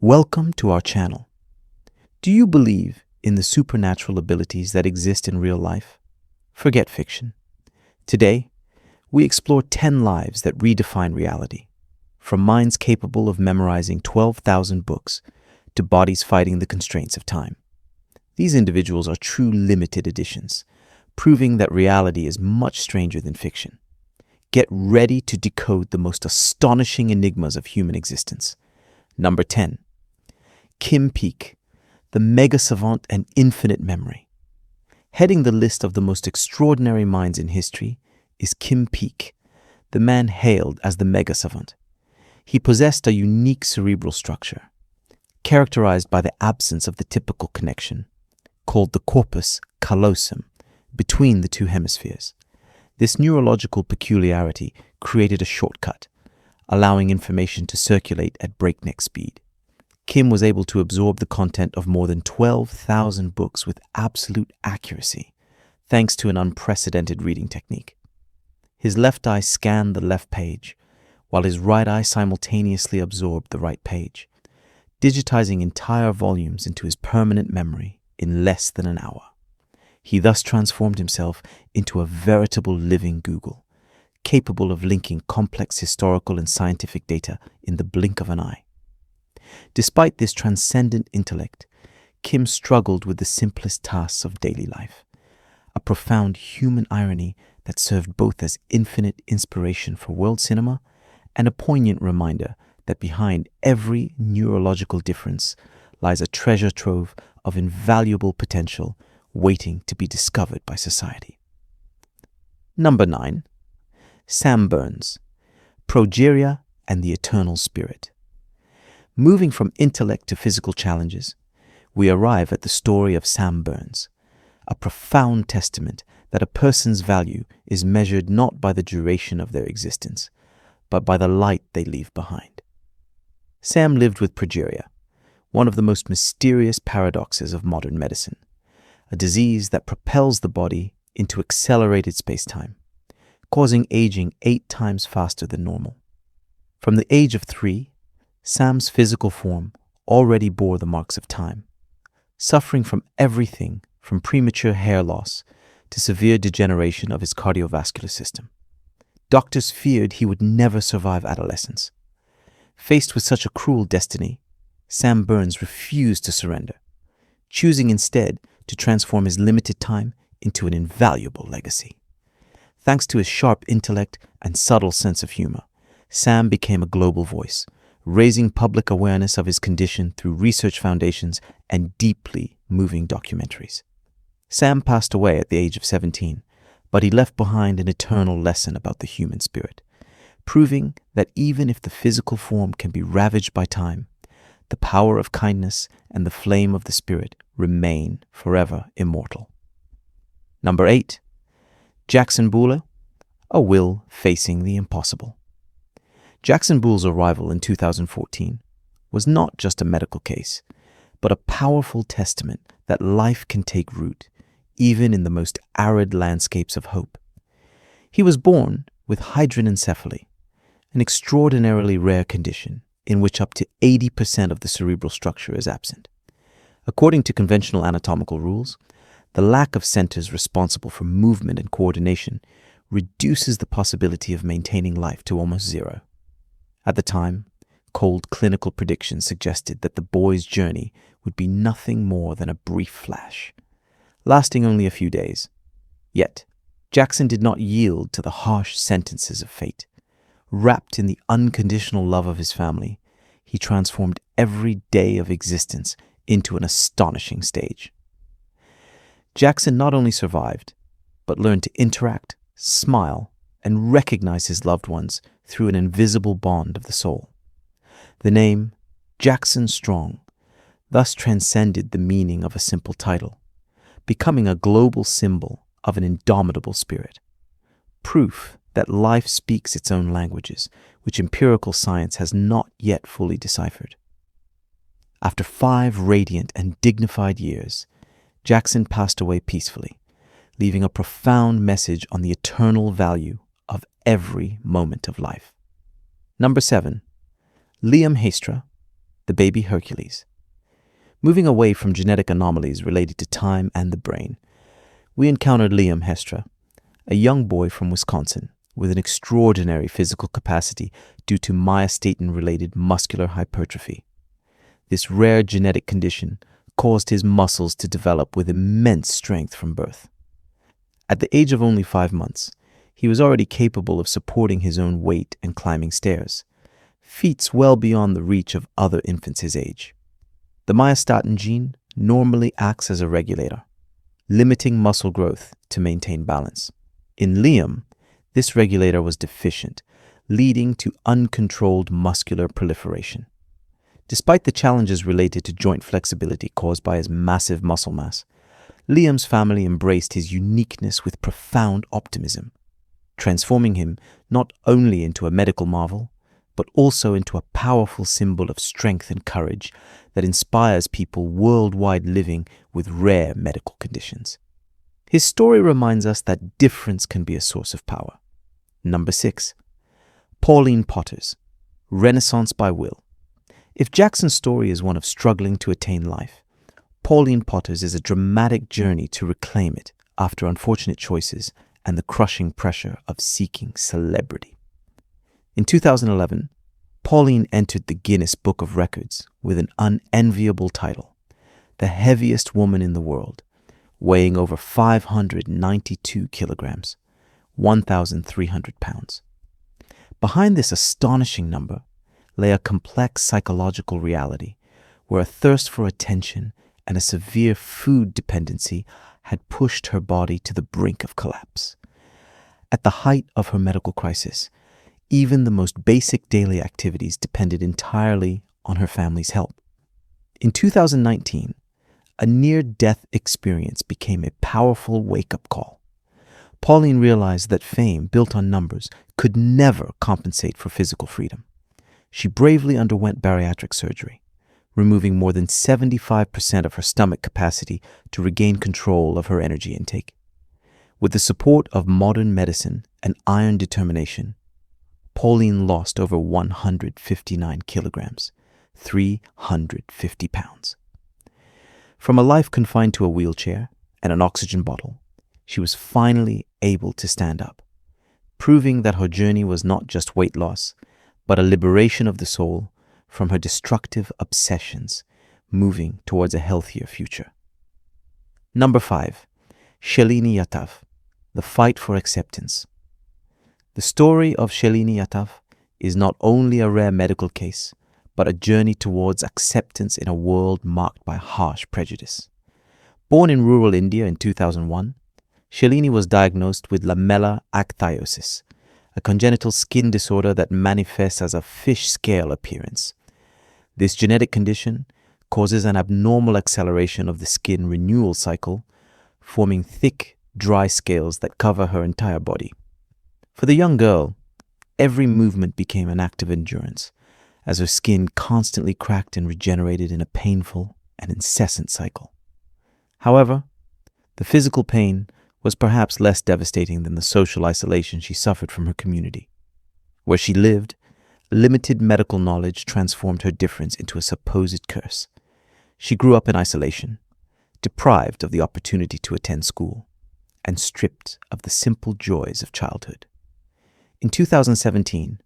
Welcome to our channel. Do you believe in the supernatural abilities that exist in real life? Forget fiction. Today, we explore 10 lives that redefine reality, from minds capable of memorizing 12,000 books to bodies fighting the constraints of time. These individuals are true limited editions, proving that reality is much stranger than fiction. Get ready to decode the most astonishing enigmas of human existence. Number 10. Kim Peek, the mega savant and infinite memory. Heading the list of the most extraordinary minds in history is Kim Peek, the man hailed as the mega savant. He possessed a unique cerebral structure, characterized by the absence of the typical connection, called the corpus callosum, between the two hemispheres. This neurological peculiarity created a shortcut, allowing information to circulate at breakneck speed. Kim was able to absorb the content of more than 12,000 books with absolute accuracy, thanks to an unprecedented reading technique. His left eye scanned the left page, while his right eye simultaneously absorbed the right page, digitizing entire volumes into his permanent memory in less than an hour. He thus transformed himself into a veritable living Google, capable of linking complex historical and scientific data in the blink of an eye. Despite this transcendent intellect, Kim struggled with the simplest tasks of daily life, a profound human irony that served both as infinite inspiration for world cinema and a poignant reminder that behind every neurological difference lies a treasure trove of invaluable potential waiting to be discovered by society. Number 9. Sam Burns, Progeria and the Eternal Spirit. Moving from intellect to physical challenges, we arrive at the story of Sam Burns, a profound testament that a person's value is measured not by the duration of their existence, but by the light they leave behind. Sam lived with progeria, one of the most mysterious paradoxes of modern medicine, a disease that propels the body into accelerated space-time, causing aging 8 times faster than normal. From the age of 3, Sam's physical form already bore the marks of time, suffering from everything from premature hair loss to severe degeneration of his cardiovascular system. Doctors feared he would never survive adolescence. Faced with such a cruel destiny, Sam Burns refused to surrender, choosing instead to transform his limited time into an invaluable legacy. Thanks to his sharp intellect and subtle sense of humor, Sam became a global voice, raising public awareness of his condition through research foundations and deeply moving documentaries. Sam passed away at the age of 17, but he left behind an eternal lesson about the human spirit, proving that even if the physical form can be ravaged by time, the power of kindness and the flame of the spirit remain forever immortal. Number 8. Jackson Buller, a will facing the impossible. Jackson Bull's arrival in 2014 was not just a medical case, but a powerful testament that life can take root, even in the most arid landscapes of hope. He was born with hydranencephaly, an extraordinarily rare condition in which up to 80% of the cerebral structure is absent. According to conventional anatomical rules, the lack of centers responsible for movement and coordination reduces the possibility of maintaining life to almost zero. At the time, cold clinical predictions suggested that the boy's journey would be nothing more than a brief flash, lasting only a few days. Yet, Jackson did not yield to the harsh sentences of fate. Wrapped in the unconditional love of his family, he transformed every day of existence into an astonishing stage. Jackson not only survived, but learned to interact, smile, and recognize his loved ones through an invisible bond of the soul. The name Jackson Strong thus transcended the meaning of a simple title, becoming a global symbol of an indomitable spirit. Proof that life speaks its own languages, which empirical science has not yet fully deciphered. After 5 radiant and dignified years, Jackson passed away peacefully, leaving a profound message on the eternal value of every moment of life. Number 7. Liam Haystra, the baby Hercules. Moving away from genetic anomalies related to time and the brain, we encountered Liam Hestra, a young boy from Wisconsin with an extraordinary physical capacity due to myostatin-related muscular hypertrophy. This rare genetic condition caused his muscles to develop with immense strength from birth. At the age of only 5 months, he was already capable of supporting his own weight and climbing stairs, feats well beyond the reach of other infants his age. The myostatin gene normally acts as a regulator, limiting muscle growth to maintain balance. In Liam, this regulator was deficient, leading to uncontrolled muscular proliferation. Despite the challenges related to joint flexibility caused by his massive muscle mass, Liam's family embraced his uniqueness with profound optimism, transforming him not only into a medical marvel, but also into a powerful symbol of strength and courage that inspires people worldwide living with rare medical conditions. His story reminds us that difference can be a source of power. Number 6. Pauline Potters, Renaissance by Will. If Jackson's story is one of struggling to attain life, Pauline Potters is a dramatic journey to reclaim it after unfortunate choices and the crushing pressure of seeking celebrity. In 2011, Pauline entered the Guinness Book of Records with an unenviable title, the heaviest woman in the world, weighing over 592 kilograms, 1,300 pounds. Behind this astonishing number lay a complex psychological reality where a thirst for attention and a severe food dependency had pushed her body to the brink of collapse. At the height of her medical crisis, even the most basic daily activities depended entirely on her family's help. In 2019, a near-death experience became a powerful wake-up call. Pauline realized that fame built on numbers could never compensate for physical freedom. She bravely underwent bariatric surgery, removing more than 75% of her stomach capacity to regain control of her energy intake. With the support of modern medicine and iron determination, Pauline lost over 159 kilograms, 350 pounds. From a life confined to a wheelchair and an oxygen bottle, she was finally able to stand up, proving that her journey was not just weight loss, but a liberation of the soul from her destructive obsessions, moving towards a healthier future. Number 5. Shalini Yadav, The Fight for Acceptance. The story of Shalini Yadav is not only a rare medical case, but a journey towards acceptance in a world marked by harsh prejudice. Born in rural India in 2001, Shalini was diagnosed with lamellar acanthosis, a congenital skin disorder that manifests as a fish scale appearance. This genetic condition causes an abnormal acceleration of the skin renewal cycle, forming thick, dry scales that cover her entire body. For the young girl, every movement became an act of endurance, as her skin constantly cracked and regenerated in a painful and incessant cycle. However, the physical pain was perhaps less devastating than the social isolation she suffered from her community. Where she lived, limited medical knowledge transformed her difference into a supposed curse. She grew up in isolation, deprived of the opportunity to attend school, and stripped of the simple joys of childhood. In 2017,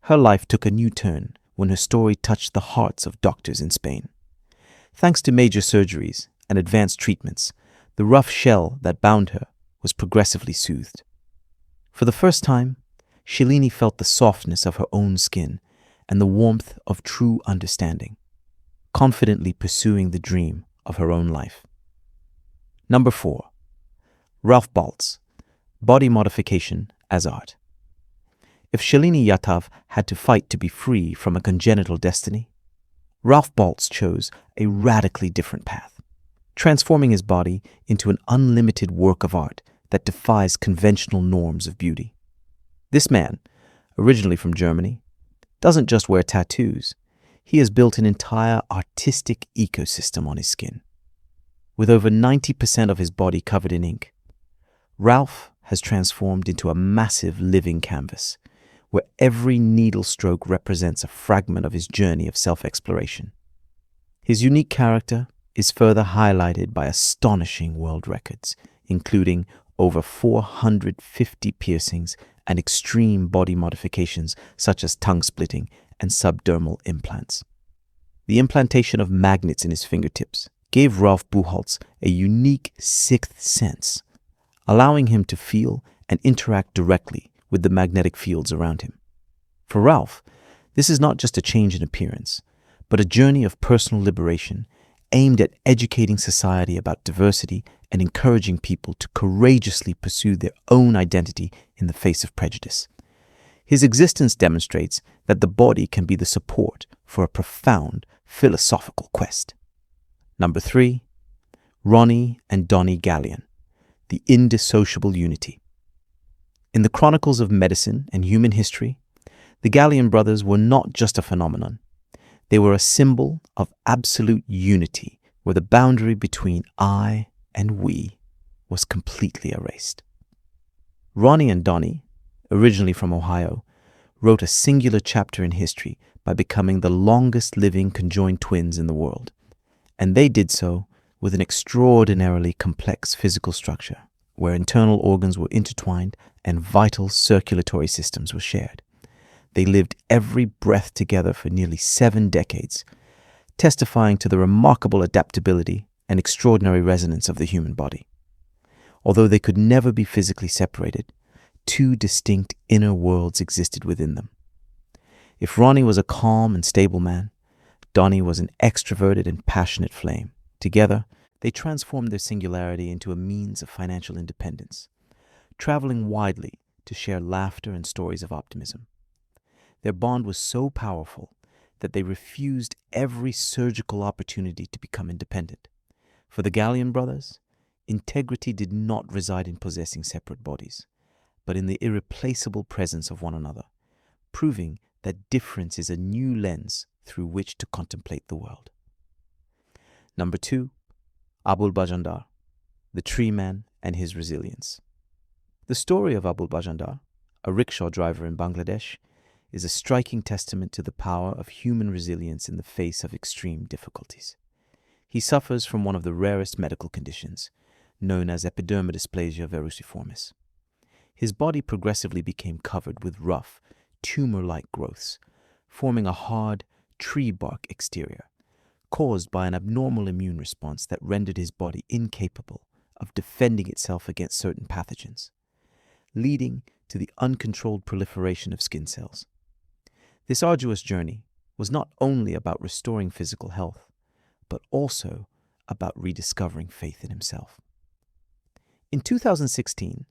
her life took a new turn when her story touched the hearts of doctors in Spain. Thanks to major surgeries and advanced treatments, the rough shell that bound her was progressively soothed. For the first time, Shalini felt the softness of her own skin and the warmth of true understanding, confidently pursuing the dream of her own life. Number 4. Ralph Baltz, Body Modification as Art. If Shalini Yadav had to fight to be free from a congenital destiny, Ralph Baltz chose a radically different path, transforming his body into an unlimited work of art that defies conventional norms of beauty. This man, originally from Germany, doesn't just wear tattoos. He has built an entire artistic ecosystem on his skin. With over 90% of his body covered in ink, Ralph has transformed into a massive living canvas, where every needle stroke represents a fragment of his journey of self-exploration. His unique character is further highlighted by astonishing world records, including over 450 piercings and extreme body modifications such as tongue splitting and subdermal implants. The implantation of magnets in his fingertips gave Ralph Buchholz a unique sixth sense, allowing him to feel and interact directly with the magnetic fields around him. For Ralph, this is not just a change in appearance, but a journey of personal liberation aimed at educating society about diversity and encouraging people to courageously pursue their own identity in the face of prejudice. His existence demonstrates that the body can be the support for a profound philosophical quest. Number 3, Ronnie and Donnie Gallion, the indissociable unity. In the chronicles of medicine and human history, the Gallion brothers were not just a phenomenon. They were a symbol of absolute unity where the boundary between I and we was completely erased. Ronnie and Donnie, originally from Ohio, wrote a singular chapter in history by becoming the longest living conjoined twins in the world. And they did so with an extraordinarily complex physical structure, where internal organs were intertwined and vital circulatory systems were shared. They lived every breath together for nearly 7 decades, testifying to the remarkable adaptability and extraordinary resonance of the human body. Although they could never be physically separated, 2 distinct inner worlds existed within them. If Ronnie was a calm and stable man, Donnie was an extroverted and passionate flame. Together, they transformed their singularity into a means of financial independence, traveling widely to share laughter and stories of optimism. Their bond was so powerful that they refused every surgical opportunity to become independent. For the Gallion brothers, integrity did not reside in possessing separate bodies, but in the irreplaceable presence of one another, proving that difference is a new lens through which to contemplate the world. Number 2, Abul Bajandar, the tree man and his resilience. The story of Abul Bajandar, a rickshaw driver in Bangladesh, is a striking testament to the power of human resilience in the face of extreme difficulties. He suffers from one of the rarest medical conditions, known as epidermodysplasia verruciformis. His body progressively became covered with rough, tumor-like growths, forming a hard, tree bark exterior, caused by an abnormal immune response that rendered his body incapable of defending itself against certain pathogens, leading to the uncontrolled proliferation of skin cells. This arduous journey was not only about restoring physical health, but also about rediscovering faith in himself. In 2016,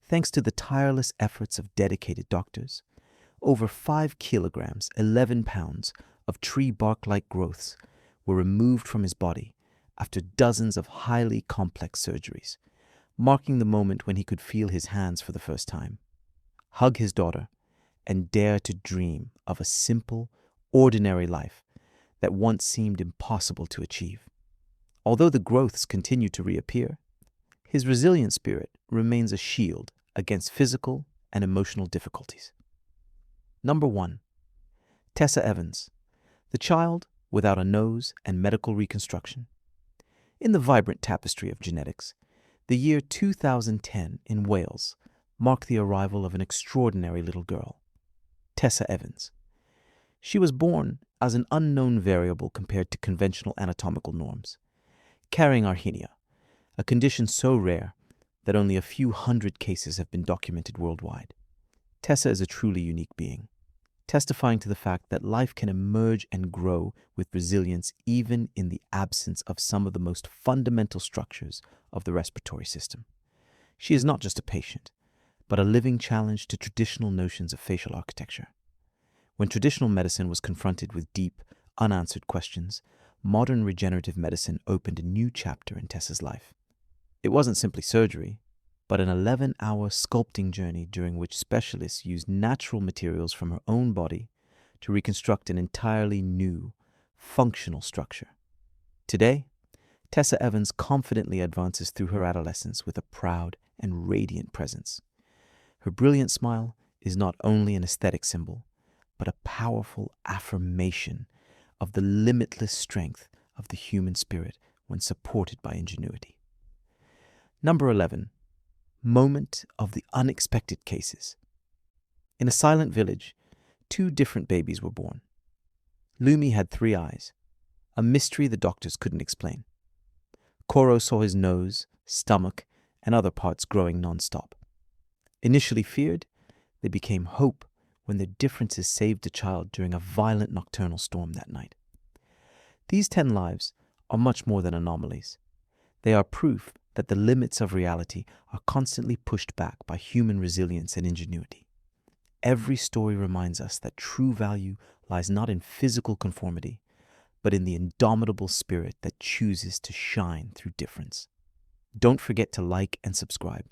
thanks to the tireless efforts of dedicated doctors, over 5 kilograms, 11 pounds of tree bark-like growths were removed from his body after dozens of highly complex surgeries, marking the moment when he could feel his hands for the first time, hug his daughter, and dare to dream of a simple, ordinary life that once seemed impossible to achieve. Although the growths continue to reappear, his resilient spirit remains a shield against physical and emotional difficulties. Number 1, Tessa Evans, the child without a nose and medical reconstruction. In the vibrant tapestry of genetics, the year 2010 in Wales marked the arrival of an extraordinary little girl, Tessa Evans. She was born as an unknown variable compared to conventional anatomical norms, carrying arrhythmia, a condition so rare that only a few hundred cases have been documented worldwide. Tessa is a truly unique being, testifying to the fact that life can emerge and grow with resilience even in the absence of some of the most fundamental structures of the respiratory system. She is not just a patient, but a living challenge to traditional notions of facial architecture. When traditional medicine was confronted with deep, unanswered questions, modern regenerative medicine opened a new chapter in Tessa's life. It wasn't simply surgery, but an 11-hour sculpting journey during which specialists used natural materials from her own body to reconstruct an entirely new, functional structure. Today, Tessa Evans confidently advances through her adolescence with a proud and radiant presence. Her brilliant smile is not only an aesthetic symbol, but a powerful affirmation of the limitless strength of the human spirit when supported by ingenuity. Number 11. Moment of the unexpected cases. In a silent village, 2 different babies were born. Lumi had 3 eyes, a mystery the doctors couldn't explain. Koro saw his nose, stomach, and other parts growing non-stop. Initially feared, they became hope when their differences saved the child during a violent nocturnal storm that night. These 10 lives are much more than anomalies. They are proof that the limits of reality are constantly pushed back by human resilience and ingenuity. Every story reminds us that true value lies not in physical conformity, but in the indomitable spirit that chooses to shine through difference. Don't forget to like and subscribe.